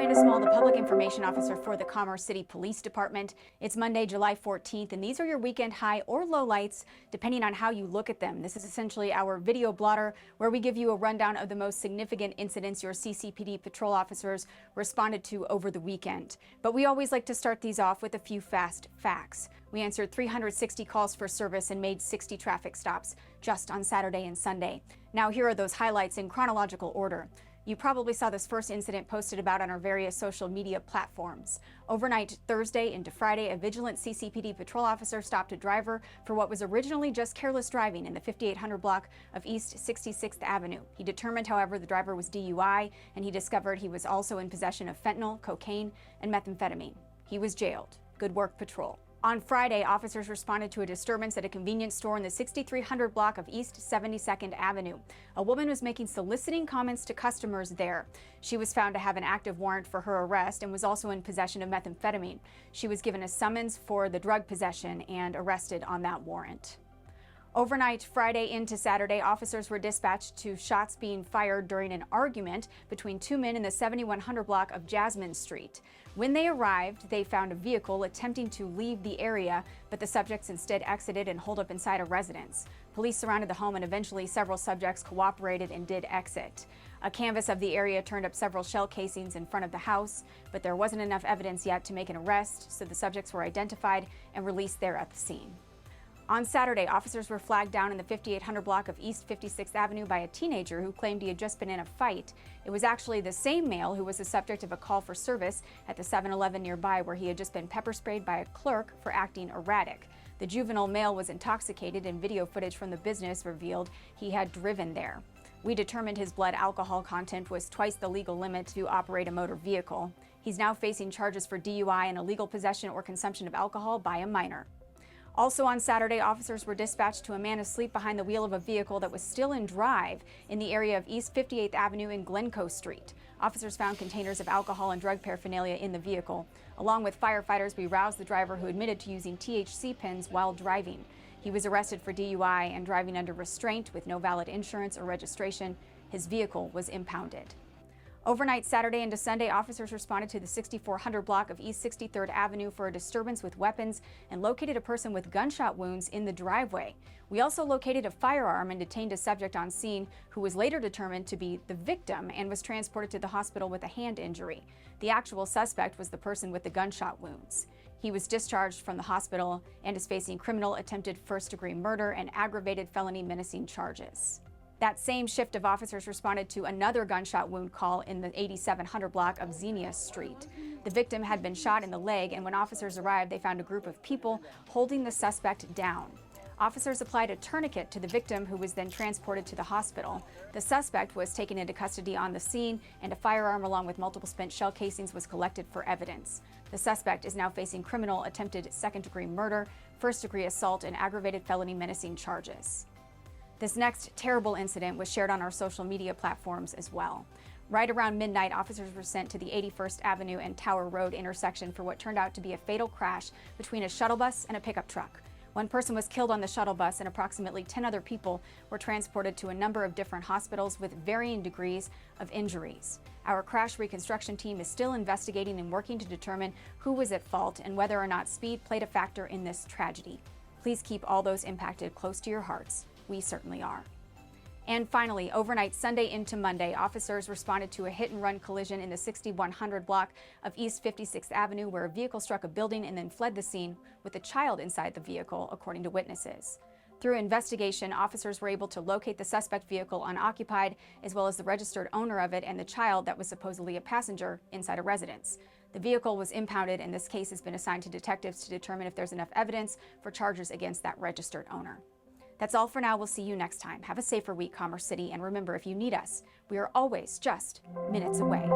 Amanda Small, the Public Information Officer for the Commerce City Police Department. It's Monday, July 14th, and these are your weekend high or low lights, depending on how you look at them. This is essentially our video blotter, where we give you a rundown of the most significant incidents your CCPD patrol officers responded to over the weekend. But we always like to start these off with a few fast facts. We answered 360 calls for service and made 60 traffic stops just on Saturday and Sunday. Now here are those highlights in chronological order. You probably saw this first incident posted about on our various social media platforms. Overnight Thursday into Friday, a vigilant CCPD patrol officer stopped a driver for what was originally just careless driving in the 5800 block of East 66th Avenue. He determined, however, the driver was DUI, and he discovered he was also in possession of fentanyl, cocaine, and methamphetamine. He was jailed. Good work, patrol. On Friday, officers responded to a disturbance at a convenience store in the 6300 block of East 72nd Avenue. A woman was making soliciting comments to customers there. She was found to have an active warrant for her arrest and was also in possession of methamphetamine. She was given a summons for the drug possession and arrested on that warrant. Overnight Friday into Saturday, officers were dispatched to shots being fired during an argument between two men in the 7100 block of Jasmine Street. When they arrived, they found a vehicle attempting to leave the area, but the subjects instead exited and holed up inside a residence. Police surrounded the home, and eventually several subjects cooperated and did exit. A canvass of the area turned up several shell casings in front of the house, but there wasn't enough evidence yet to make an arrest, so the subjects were identified and released there at the scene. On Saturday, officers were flagged down in the 5800 block of East 56th Avenue by a teenager who claimed he had just been in a fight. It was actually the same male who was the subject of a call for service at the 7-Eleven nearby, where he had just been pepper sprayed by a clerk for acting erratic. The juvenile male was intoxicated, and video footage from the business revealed he had driven there. We determined his blood alcohol content was twice the legal limit to operate a motor vehicle. He's now facing charges for DUI and illegal possession or consumption of alcohol by a minor. Also on Saturday, officers were dispatched to a man asleep behind the wheel of a vehicle that was still in drive in the area of East 58th Avenue and Glencoe Street. Officers found containers of alcohol and drug paraphernalia in the vehicle. Along with firefighters, we roused the driver, who admitted to using THC pens while driving. He was arrested for DUI and driving under restraint with no valid insurance or registration. His vehicle was impounded. Overnight Saturday into Sunday, officers responded to the 6400 block of East 63rd Avenue for a disturbance with weapons and located a person with gunshot wounds in the driveway. We also located a firearm and detained a subject on scene who was later determined to be the victim and was transported to the hospital with a hand injury. The actual suspect was the person with the gunshot wounds. He was discharged from the hospital and is facing criminal attempted first-degree murder and aggravated felony menacing charges. That same shift of officers responded to another gunshot wound call in the 8700 block of Xenia Street. The victim had been shot in the leg, and when officers arrived, they found a group of people holding the suspect down. Officers applied a tourniquet to the victim, who was then transported to the hospital. The suspect was taken into custody on the scene, and a firearm along with multiple spent shell casings was collected for evidence. The suspect is now facing criminal attempted second-degree murder, first-degree assault, and aggravated felony menacing charges. This next terrible incident was shared on our social media platforms as well. Right around midnight, officers were sent to the 81st Avenue and Tower Road intersection for what turned out to be a fatal crash between a shuttle bus and a pickup truck. One person was killed on the shuttle bus, and approximately 10 other people were transported to a number of different hospitals with varying degrees of injuries. Our crash reconstruction team is still investigating and working to determine who was at fault and whether or not speed played a factor in this tragedy. Please keep all those impacted close to your hearts. We certainly are. And finally, overnight Sunday into Monday, officers responded to a hit-and-run collision in the 6100 block of East 56th Avenue, where a vehicle struck a building and then fled the scene with a child inside the vehicle, according to witnesses. Through investigation, officers were able to locate the suspect vehicle unoccupied, as well as the registered owner of it and the child that was supposedly a passenger inside a residence. The vehicle was impounded, and this case has been assigned to detectives to determine if there's enough evidence for charges against that registered owner. That's all for now. We'll see you next time. Have a safer week, Commerce City, and remember, if you need us, we are always just minutes away.